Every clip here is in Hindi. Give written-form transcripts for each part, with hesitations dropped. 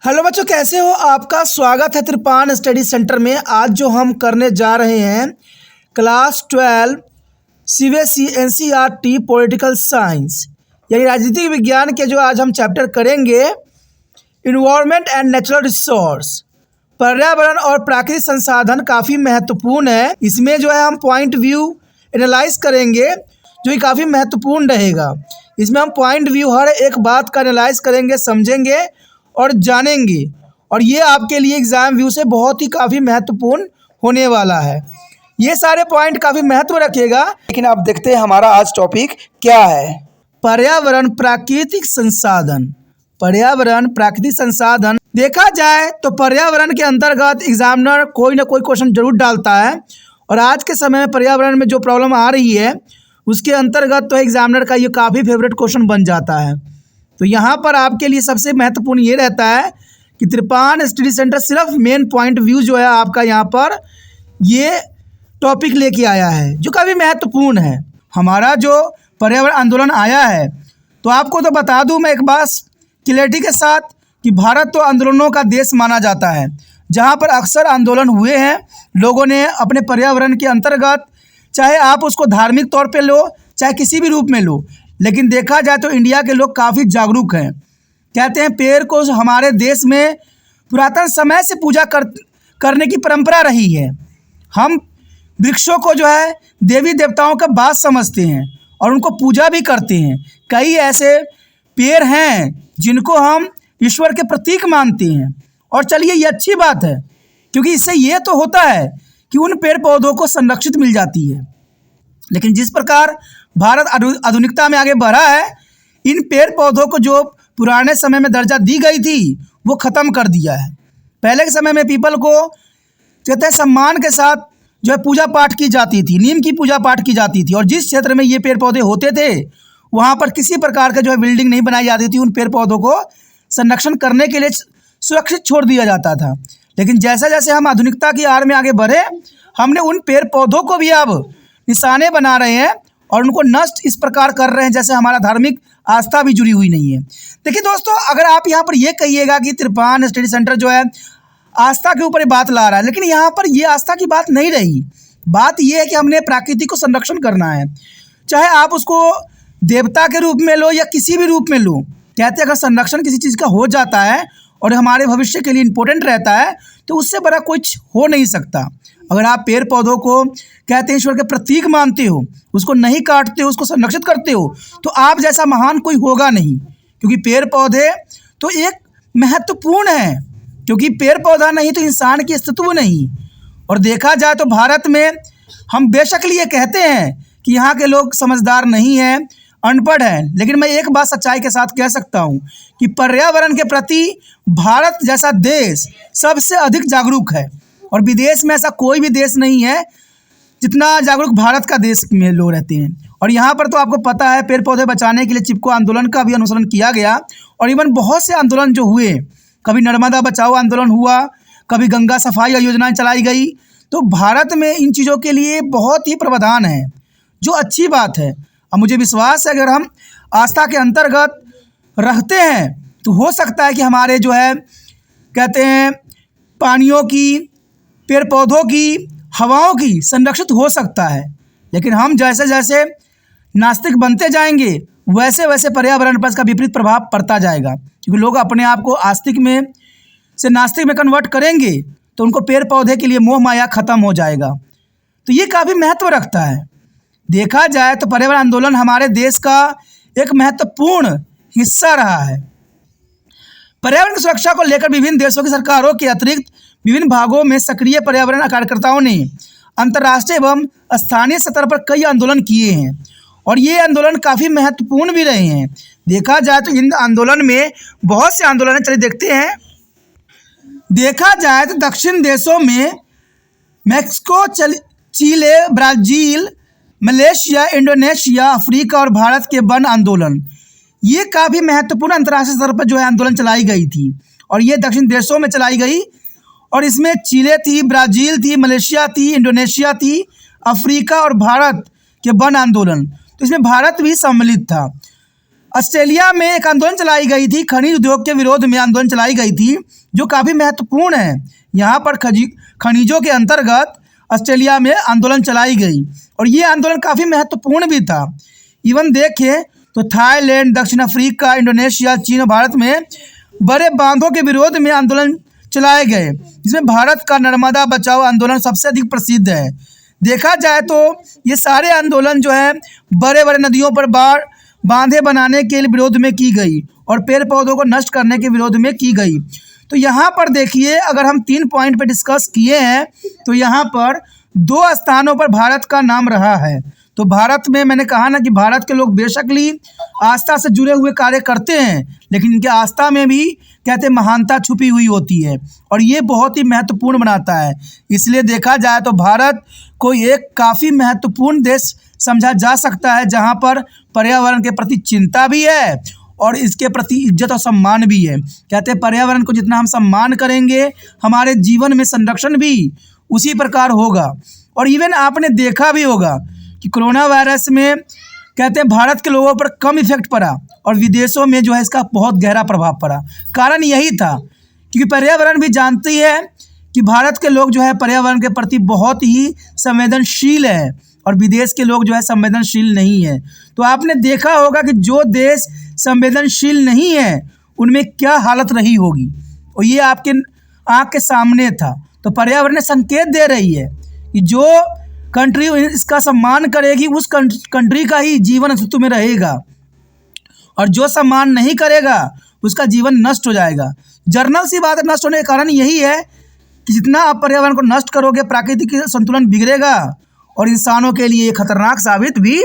हेलो बच्चों, कैसे हो? आपका स्वागत है त्रिपान स्टडी सेंटर में। आज जो हम करने जा रहे हैं class 12 CBSE NCERT political science यानी राजनीतिक विज्ञान के जो आज हम चैप्टर करेंगे इन्वायरमेंट एंड नेचुरल रिसोर्स, पर्यावरण और प्राकृतिक संसाधन काफ़ी महत्वपूर्ण है। इसमें जो है हम पॉइंट व्यू एनालाइज करेंगे जो कि काफ़ी महत्वपूर्ण रहेगा। इसमें हम पॉइंट व्यू हर एक बात का एनालाइज करेंगे, समझेंगे और जानेंगे, और ये आपके लिए एग्ज़ाम व्यू से बहुत ही काफ़ी महत्वपूर्ण होने वाला है। ये सारे पॉइंट काफ़ी महत्व रखेगा। लेकिन आप देखते हैं हमारा आज टॉपिक क्या है। पर्यावरण प्राकृतिक संसाधन। पर्यावरण प्राकृतिक संसाधन देखा जाए तो पर्यावरण के अंतर्गत एग्जामिनर कोई ना कोई क्वेश्चन जरूर डालता है, और आज के समय में पर्यावरण में जो प्रॉब्लम आ रही है उसके अंतर्गत तो एग्जामिनर का ये काफ़ी फेवरेट क्वेश्चन बन जाता है। तो यहाँ पर आपके लिए सबसे महत्वपूर्ण ये रहता है कि त्रिपान स्टडी सेंटर सिर्फ मेन पॉइंट व्यू जो है आपका यहाँ पर ये टॉपिक लेके आया है जो काफ़ी महत्वपूर्ण है। हमारा जो पर्यावरण आंदोलन आया है तो आपको तो बता दूं मैं एक बात क्लैरिटी के साथ कि भारत तो आंदोलनों का देश माना जाता है, जहाँ पर अक्सर आंदोलन हुए हैं। लोगों ने अपने पर्यावरण के अंतर्गत, चाहे आप उसको धार्मिक तौर पर लो चाहे किसी भी रूप में लो, लेकिन देखा जाए तो इंडिया के लोग काफ़ी जागरूक हैं। कहते हैं पेड़ को हमारे देश में पुरातन समय से पूजा करने की परंपरा रही है। हम वृक्षों को जो है देवी देवताओं का बात समझते हैं और उनको पूजा भी करते हैं। कई ऐसे पेड़ हैं जिनको हम ईश्वर के प्रतीक मानते हैं, और चलिए ये अच्छी बात है, क्योंकि इससे ये तो होता है कि उन पेड़ पौधों को संरक्षित मिल जाती है। लेकिन जिस प्रकार भारत आधुनिकता में आगे बढ़ा है, इन पेड़ पौधों को जो पुराने समय में दर्जा दी गई थी वो ख़त्म कर दिया है। पहले के समय में पीपल को कहते हैं सम्मान के साथ जो है पूजा पाठ की जाती थी, नीम की पूजा पाठ की जाती थी, और जिस क्षेत्र में ये पेड़ पौधे होते थे वहाँ पर किसी प्रकार का जो है बिल्डिंग नहीं बनाई जाती थी। उन पेड़ पौधों को संरक्षण करने के लिए सुरक्षित छोड़ दिया जाता था। लेकिन जैसे जैसे हम आधुनिकता की आड़ में आगे बढ़े, हमने उन पेड़ पौधों को भी अब निशाने बना रहे हैं और उनको नष्ट इस प्रकार कर रहे हैं जैसे हमारा धार्मिक आस्था भी जुड़ी हुई नहीं है। देखिए दोस्तों, अगर आप यहाँ पर ये कहिएगा कि त्रिपान स्टडी सेंटर जो है आस्था के ऊपर बात ला रहा है, लेकिन यहाँ पर ये आस्था की बात नहीं रही। बात ये है कि हमने प्रकृति को संरक्षण करना है, चाहे आप उसको देवता के रूप में लो या किसी भी रूप में लो। कहते हैं अगर संरक्षण किसी चीज़ का हो जाता है और हमारे भविष्य के लिए इम्पोर्टेंट रहता है तो उससे बड़ा कुछ हो नहीं सकता। अगर आप पेड़ पौधों को कहते हैं ईश्वर के प्रतीक मानते हो, उसको नहीं काटते हो, उसको संरक्षित करते हो, तो आप जैसा महान कोई होगा नहीं। क्योंकि पेड़ पौधे तो एक महत्वपूर्ण है, क्योंकि पेड़ पौधा नहीं तो इंसान की अस्तित्व नहीं। और देखा जाए तो भारत में हम बेशक लिए कहते हैं कि यहाँ के लोग समझदार नहीं हैं, अनपढ़ हैं, लेकिन मैं एक बात सच्चाई के साथ कह सकता हूँ कि पर्यावरण के प्रति भारत जैसा देश सबसे अधिक जागरूक है, और विदेश में ऐसा कोई भी देश नहीं है जितना जागरूक भारत का देश में लोग रहते हैं। और यहाँ पर तो आपको पता है पेड़ पौधे बचाने के लिए चिपको आंदोलन का भी अनुसरण किया गया, और इवन बहुत से आंदोलन जो हुए, कभी नर्मदा बचाओ आंदोलन हुआ, कभी गंगा सफाई योजनाएं चलाई गई। तो भारत में इन चीज़ों के लिए बहुत ही प्रावधान है, जो अच्छी बात है। अब मुझे विश्वास है अगर हम आस्था के अंतर्गत रहते हैं तो हो सकता है कि हमारे जो है कहते हैं पानियों की, पेड़ पौधों की, हवाओं की संरक्षित हो सकता है। लेकिन हम जैसे जैसे नास्तिक बनते जाएंगे वैसे वैसे पर्यावरण पर इसका विपरीत प्रभाव पड़ता जाएगा, क्योंकि लोग अपने आप को आस्तिक में से नास्तिक में कन्वर्ट करेंगे तो उनको पेड़ पौधे के लिए मोह माया खत्म हो जाएगा। तो ये काफ़ी महत्व रखता है। देखा जाए तो पर्यावरण आंदोलन हमारे देश का एक महत्वपूर्ण हिस्सा रहा है। पर्यावरण की सुरक्षा को लेकर विभिन्न देशों की सरकारों के अतिरिक्त विभिन्न भागों में सक्रिय पर्यावरण कार्यकर्ताओं ने अंतर्राष्ट्रीय एवं स्थानीय स्तर पर कई आंदोलन किए हैं, और ये आंदोलन काफ़ी महत्वपूर्ण भी रहे हैं। देखा जाए तो इन आंदोलन में बहुत से आंदोलन चलिए देखते हैं। देखा जाए तो दक्षिण देशों में मैक्सिको, चिले, ब्राज़ील, मलेशिया, इंडोनेशिया, अफ्रीका और भारत के वन आंदोलन, ये काफ़ी महत्वपूर्ण अंतर्राष्ट्रीय स्तर पर जो है आंदोलन चलाई गई थी, और ये दक्षिण देशों में चलाई गई। और इसमें चिले थी, ब्राज़ील थी, मलेशिया थी, इंडोनेशिया थी, अफ्रीका और भारत के वन आंदोलन, तो इसमें भारत भी सम्मिलित था। ऑस्ट्रेलिया में एक आंदोलन चलाई गई थी, खनिज उद्योग के विरोध में आंदोलन चलाई गई थी, जो काफ़ी महत्वपूर्ण है। यहाँ पर खनिजों के अंतर्गत ऑस्ट्रेलिया में आंदोलन चलाई गई और ये आंदोलन काफ़ी महत्वपूर्ण भी था। इवन देखें तो थाईलैंड, दक्षिण अफ्रीका, इंडोनेशिया, चीन और भारत में बड़े बांधों के विरोध में आंदोलन चलाए गए, जिसमें भारत का नर्मदा बचाओ आंदोलन सबसे अधिक प्रसिद्ध है। देखा जाए तो ये सारे आंदोलन जो है बड़े बड़े नदियों पर बांधे बनाने के विरोध में की गई और पेड़ पौधों को नष्ट करने के विरोध में की गई। तो यहाँ पर देखिए, अगर हम 3 पॉइंट पे डिस्कस किए हैं तो यहाँ पर 2 स्थानों पर भारत का नाम रहा है। तो भारत में मैंने कहा ना कि भारत के लोग बेशकली आस्था से जुड़े हुए कार्य करते हैं, लेकिन इनके आस्था में भी कहते हैं महानता छुपी हुई होती है और ये बहुत ही महत्वपूर्ण बनाता है। इसलिए देखा जाए तो भारत को एक काफ़ी महत्वपूर्ण देश समझा जा सकता है, जहाँ पर पर्यावरण के प्रति चिंता भी है और इसके प्रति इज्जत और सम्मान भी है। कहते हैं पर्यावरण को जितना हम सम्मान करेंगे, हमारे जीवन में संरक्षण भी उसी प्रकार होगा। और इवन आपने देखा भी होगा कि कोरोना वायरस में कहते हैं भारत के लोगों पर कम इफेक्ट पड़ा और विदेशों में जो है इसका बहुत गहरा प्रभाव पड़ा। कारण यही था क्योंकि पर्यावरण भी जानती है कि भारत के लोग जो है पर्यावरण के प्रति बहुत ही संवेदनशील है और विदेश के लोग जो है संवेदनशील नहीं है। तो आपने देखा होगा कि जो देश संवेदनशील नहीं है उनमें क्या हालत रही होगी, और ये आपके आँख के सामने था। तो पर्यावरण संकेत दे रही है कि जो कंट्री इसका सम्मान करेगी उस कंट्री का ही जीवन अस्तित्व में रहेगा और जो सम्मान नहीं करेगा उसका जीवन नष्ट हो जाएगा। जर्नल सी बात है, नष्ट होने का कारण यही है कि जितना आप पर्यावरण को नष्ट करोगे प्राकृतिक संतुलन बिगड़ेगा और इंसानों के लिए खतरनाक साबित भी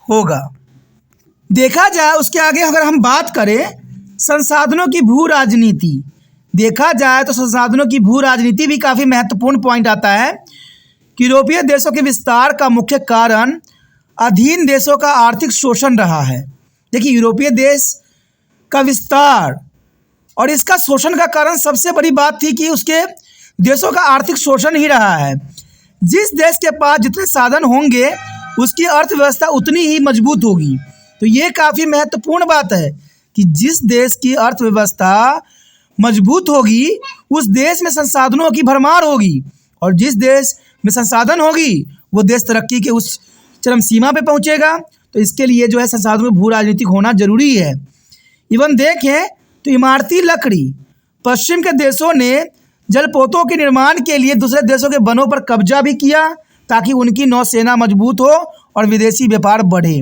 होगा। देखा जाए उसके आगे अगर हम बात करें संसाधनों की भू राजनीति, देखा जाए तो संसाधनों की भू राजनीति भी काफ़ी महत्वपूर्ण पॉइंट आता है कि यूरोपीय देशों के विस्तार का मुख्य कारण अधीन देशों का आर्थिक शोषण रहा है। देखिए यूरोपीय देश का विस्तार और इसका शोषण का कारण सबसे बड़ी बात थी कि उसके देशों का आर्थिक शोषण ही रहा है। जिस देश के पास जितने साधन होंगे उसकी अर्थव्यवस्था उतनी ही मजबूत होगी। तो ये काफ़ी महत्वपूर्ण बात है कि जिस देश की अर्थव्यवस्था मजबूत होगी उस देश में संसाधनों की भरमार होगी और जिस देश में संसाधन होगी वो देश तरक्की के उस चरम सीमा पे पहुंचेगा। तो इसके लिए जो है संसाधनों में भू राजनीतिक होना जरूरी है। इवन देखें तो इमारती लकड़ी, पश्चिम के देशों ने जलपोतों के निर्माण के लिए दूसरे देशों के वनों पर कब्जा भी किया ताकि उनकी नौसेना मजबूत हो और विदेशी व्यापार बढ़े।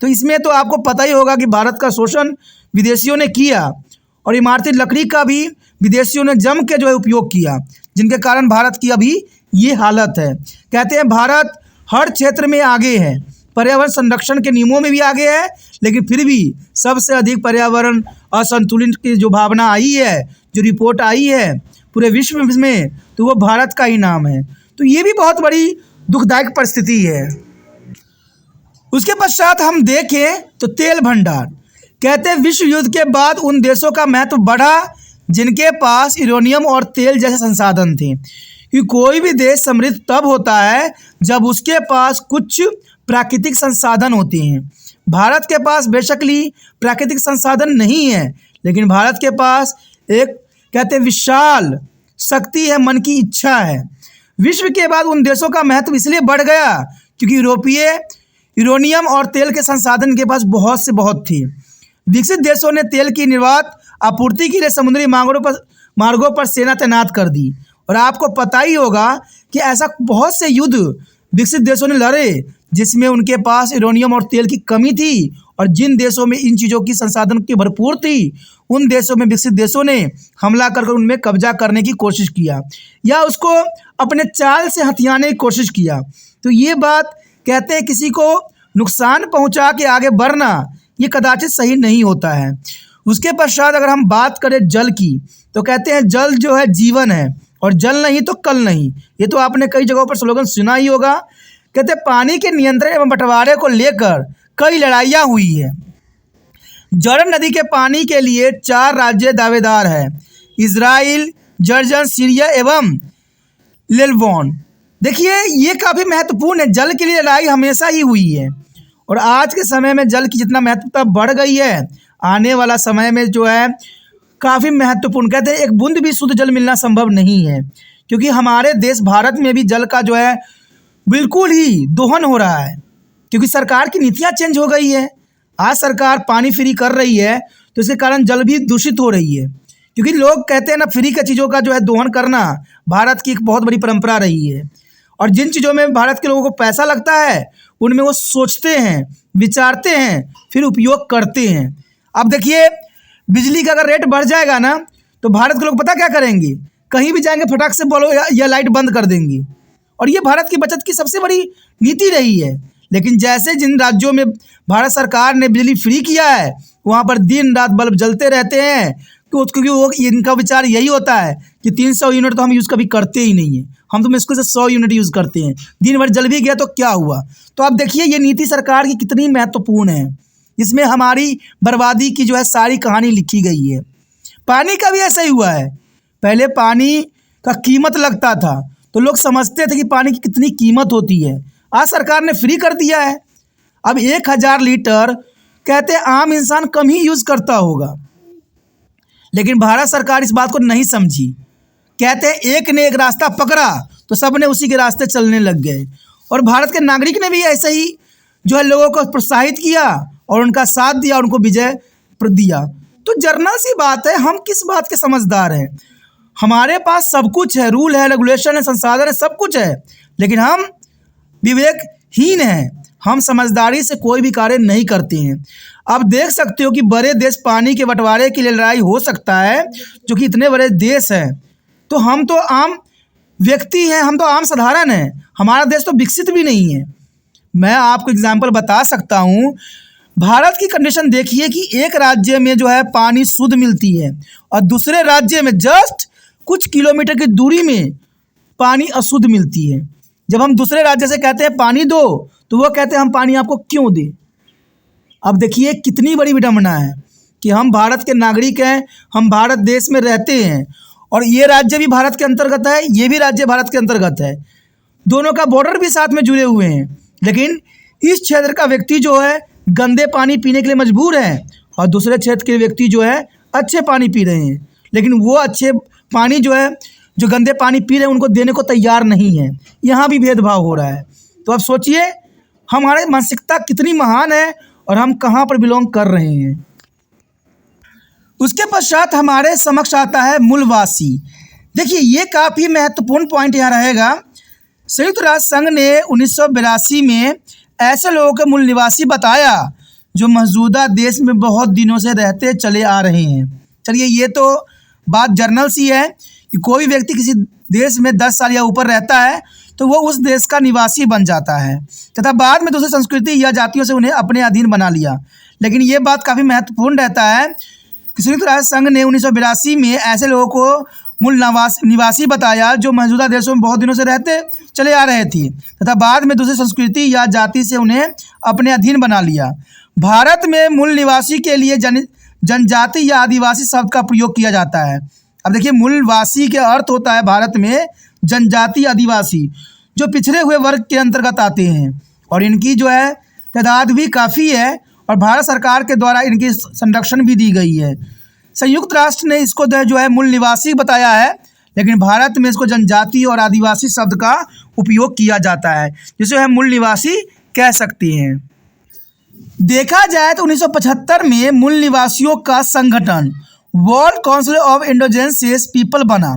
तो इसमें तो आपको पता ही होगा कि भारत का शोषण विदेशियों ने किया और इमारती लकड़ी का भी विदेशियों ने जम के जो है उपयोग किया, जिनके कारण भारत की अभी ये हालत है। कहते हैं भारत हर क्षेत्र में आगे है, पर्यावरण संरक्षण के नियमों में भी आगे है, लेकिन फिर भी सबसे अधिक पर्यावरण असंतुलन की जो भावना आई है, जो रिपोर्ट आई है पूरे विश्व में, तो वो भारत का ही नाम है। तो ये भी बहुत बड़ी दुखदायक परिस्थिति है। उसके पश्चात हम देखें तो तेल भंडार, कहते हैं विश्व युद्ध के बाद उन देशों का महत्व बढ़ा जिनके पास यूरेनियम और तेल जैसे संसाधन थे, कि कोई भी देश समृद्ध तब होता है जब उसके पास कुछ प्राकृतिक संसाधन होते हैं। भारत के पास बेशकली प्राकृतिक संसाधन नहीं है, लेकिन भारत के पास एक कहते हैं विशाल शक्ति है, मन की इच्छा है। विश्व के बाद उन देशों का महत्व इसलिए बढ़ गया क्योंकि यूरेनियम और तेल के संसाधन के पास बहुत से बहुत थे। विकसित देशों ने तेल की निर्बाध आपूर्ति के लिए समुद्री मार्गों पर सेना तैनात कर दी और आपको पता ही होगा कि ऐसा बहुत से युद्ध विकसित देशों ने लड़े जिसमें उनके पास यूरेनियम और तेल की कमी थी और जिन देशों में इन चीज़ों की संसाधन की भरपूर थी उन देशों में विकसित देशों ने हमला कर उनमें कब्जा करने की कोशिश किया या उसको अपने चाल से हथियाने की कोशिश किया। तो ये बात कहते हैं किसी को नुकसान पहुंचा के आगे बढ़ना ये कदाचित सही नहीं होता है। उसके पश्चात अगर हम बात करें जल की, तो कहते हैं जल जो है जीवन है और जल नहीं तो कल नहीं। ये तो आपने कई जगहों पर स्लोगन सुना ही होगा। कहते हैं पानी के नियंत्रण एवं बंटवारे को लेकर कई लड़ाइयाँ हुई है। जॉर्डन नदी के पानी के लिए 4 राज्य दावेदार हैं, इजराइल, जॉर्डन, सीरिया एवं लेबनान। देखिए ये काफ़ी महत्वपूर्ण है, जल के लिए लड़ाई हमेशा ही हुई है और आज के समय में जल की जितना महत्वता बढ़ गई है, आने वाला समय में जो है काफ़ी महत्वपूर्ण। कहते हैं एक बूंद भी शुद्ध जल मिलना संभव नहीं है, क्योंकि हमारे देश भारत में भी जल का जो है बिल्कुल ही दोहन हो रहा है, क्योंकि सरकार की नीतियाँ चेंज हो गई है। आज सरकार पानी फ्री कर रही है, तो इसके कारण जल भी दूषित हो रही है, क्योंकि लोग कहते हैं ना, फ्री की चीज़ों का जो है दोहन करना भारत की एक बहुत बड़ी परंपरा रही है। और जिन चीज़ों में भारत के लोगों को पैसा लगता है, उनमें वो सोचते हैं, विचारते हैं, फिर उपयोग करते हैं। अब देखिए, बिजली का अगर रेट बढ़ जाएगा ना, तो भारत के लोग पता क्या करेंगे, कहीं भी जाएंगे फटाक से बोलो या लाइट बंद कर देंगे। और ये भारत की बचत की सबसे बड़ी नीति रही है। लेकिन जैसे जिन राज्यों में भारत सरकार ने बिजली फ्री किया है, वहाँ पर दिन रात बल्ब जलते रहते हैं, क्योंकि वो इनका विचार यही होता है कि 300 यूनिट तो हम यूज़ कभी करते ही नहीं है, हम तो मुश्किल से 100 यूनिट यूज़ करते हैं। दिन भर जल भी गया तो क्या हुआ। तो आप देखिए ये नीति सरकार की कितनी महत्वपूर्ण है, इसमें हमारी बर्बादी की जो है सारी कहानी लिखी गई है। पानी का भी ऐसा ही हुआ है। पहले पानी का कीमत लगता था, तो लोग समझते थे कि पानी की कितनी कीमत होती है। आज सरकार ने फ्री कर दिया है। अब 1000 लीटर कहते हैं आम इंसान कम ही यूज़ करता होगा, लेकिन भारत सरकार इस बात को नहीं समझी। कहते हैं एक ने एक रास्ता पकड़ा तो सब ने उसी के रास्ते चलने लग गए। और भारत के नागरिक ने भी ऐसे ही जो है लोगों को प्रोत्साहित किया और उनका साथ दिया, उनको विजय दिया। तो जर्नल सी बात है, हम किस बात के समझदार हैं। हमारे पास सब कुछ है, रूल है, रेगुलेशन है, संसाधन है, सब कुछ है, लेकिन हम विवेकहीन हैं। हम समझदारी से कोई भी कार्य नहीं करते हैं। अब देख सकते हो कि बड़े देश पानी के बंटवारे के लिए लड़ाई हो सकता है, जो कि इतने बड़े देश हैं, तो हम तो आम व्यक्ति हैं, हम तो आम साधारण हैं। हमारा देश तो विकसित भी नहीं है। मैं आपको एग्जाम्पल बता सकता हूँ। भारत की कंडीशन देखिए कि एक राज्य में जो है पानी शुद्ध मिलती है और दूसरे राज्य में जस्ट कुछ किलोमीटर की दूरी में पानी अशुद्ध मिलती है। जब हम दूसरे राज्य से कहते हैं पानी दो, तो वो कहते हैं हम पानी आपको क्यों दें। अब देखिए कितनी बड़ी विडंबना है कि हम भारत के नागरिक हैं, हम भारत देश में रहते हैं और ये राज्य भी भारत के अंतर्गत है, ये भी राज्य भारत के अंतर्गत है, दोनों का बॉर्डर भी साथ में जुड़े हुए हैं। लेकिन इस क्षेत्र का व्यक्ति जो है गंदे पानी पीने के लिए मजबूर है और दूसरे क्षेत्र के व्यक्ति जो है अच्छे पानी पी रहे हैं, लेकिन वो अच्छे पानी जो है जो गंदे पानी पी रहे हैं उनको देने को तैयार नहीं है। यहाँ भी भेदभाव हो रहा है। तो अब सोचिए हमारी मानसिकता कितनी महान है और हम कहाँ पर बिलोंग कर रहे हैं। उसके पश्चात हमारे समक्ष आता है मूलवासी। देखिए ये काफ़ी महत्वपूर्ण पॉइंट यहाँ रहेगा। संयुक्त राष्ट्र संघ ने 1982 में ऐसे लोगों के मूल निवासी बताया जो मौजूदा देश में बहुत दिनों से रहते चले आ रहे हैं। चलिए ये तो बात जर्नल सी है कि कोई व्यक्ति किसी देश में 10 साल या ऊपर रहता है तो वो उस देश का निवासी बन जाता है तथा बाद में दूसरी संस्कृति या जातियों से उन्हें अपने अधीन बना लिया। लेकिन ये बात काफ़ी महत्वपूर्ण रहता है कि संयुक्त राष्ट्र संघ ने 1982 में ऐसे लोगों को मूल निवासी बताया जो मौजूदा देशों में बहुत दिनों से रहते चले आ रहे थे तथा बाद में दूसरी संस्कृति या जाति से उन्हें अपने अधीन बना लिया। भारत में मूल निवासी के लिए जनजाति या आदिवासी शब्द का प्रयोग किया जाता है। अब देखिए मूलवासी के अर्थ होता है भारत में जनजाति आदिवासी, जो पिछड़े हुए वर्ग के अंतर्गत आते हैं और इनकी जो है तादाद भी काफ़ी है और भारत सरकार के द्वारा इनकी संरक्षण भी दी गई है। संयुक्त राष्ट्र ने इसको जो है मूल निवासी बताया है, लेकिन भारत में इसको जनजाति और आदिवासी शब्द का उपयोग किया जाता है, जिसे हम मूल निवासी कह सकते हैं। देखा जाए तो 1975 में मूल निवासियों का संगठन world council of indigenous people बना।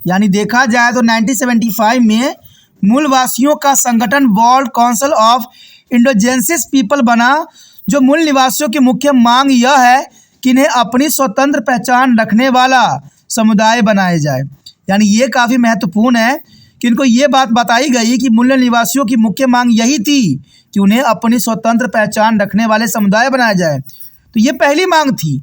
यानी देखा जाए तो 1975 में मूलवासियों का संगठन world council of indigenous people बना, जो मूल निवासियों की मुख्य मांग यह है कि इन्हें अपनी स्वतंत्र पहचान रखने वाला समुदाय बनाया जाए। यानी ये काफ़ी महत्वपूर्ण है कि इनको ये बात बताई गई कि मूल निवासियों की मुख्य मांग यही थी कि उन्हें अपनी स्वतंत्र पहचान रखने वाले समुदाय बनाया जाए। तो ये पहली मांग थी।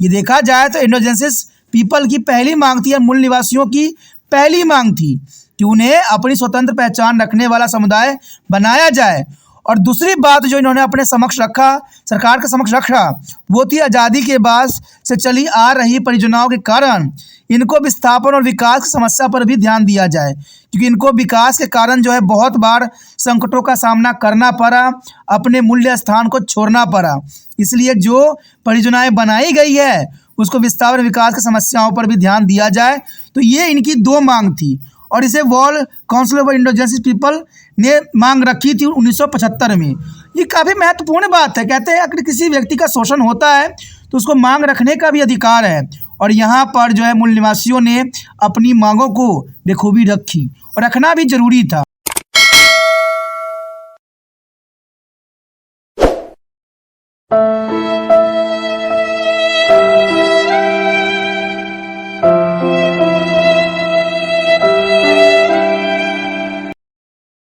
ये देखा जाए तो इंडिजिनस पीपल की पहली मांग थी या मूल निवासियों की पहली मांग थी कि उन्हें अपनी स्वतंत्र पहचान रखने वाला समुदाय बनाया जाए। और दूसरी बात जो इन्होंने अपने समक्ष रखा, सरकार के समक्ष रखा, वो थी आज़ादी के बाद से चली आ रही परियोजनाओं के कारण इनको विस्थापन और विकास की समस्या पर भी ध्यान दिया जाए, क्योंकि इनको विकास के कारण जो है बहुत बार संकटों का सामना करना पड़ा, अपने मूल्य स्थान को छोड़ना पड़ा। इसलिए जो परियोजनाएं बनाई गई है उसको विस्थापन विकास की समस्याओं पर भी ध्यान दिया जाए। तो ये इनकी दो मांग थी और इसे world council of indigenous people ने मांग रखी थी 1975 में। ये काफ़ी महत्वपूर्ण बात है। कहते हैं अगर किसी व्यक्ति का शोषण होता है तो उसको मांग रखने का भी अधिकार है, और यहाँ पर जो है मूल निवासियों ने अपनी मांगों को बखूबी रखी और रखना भी जरूरी था।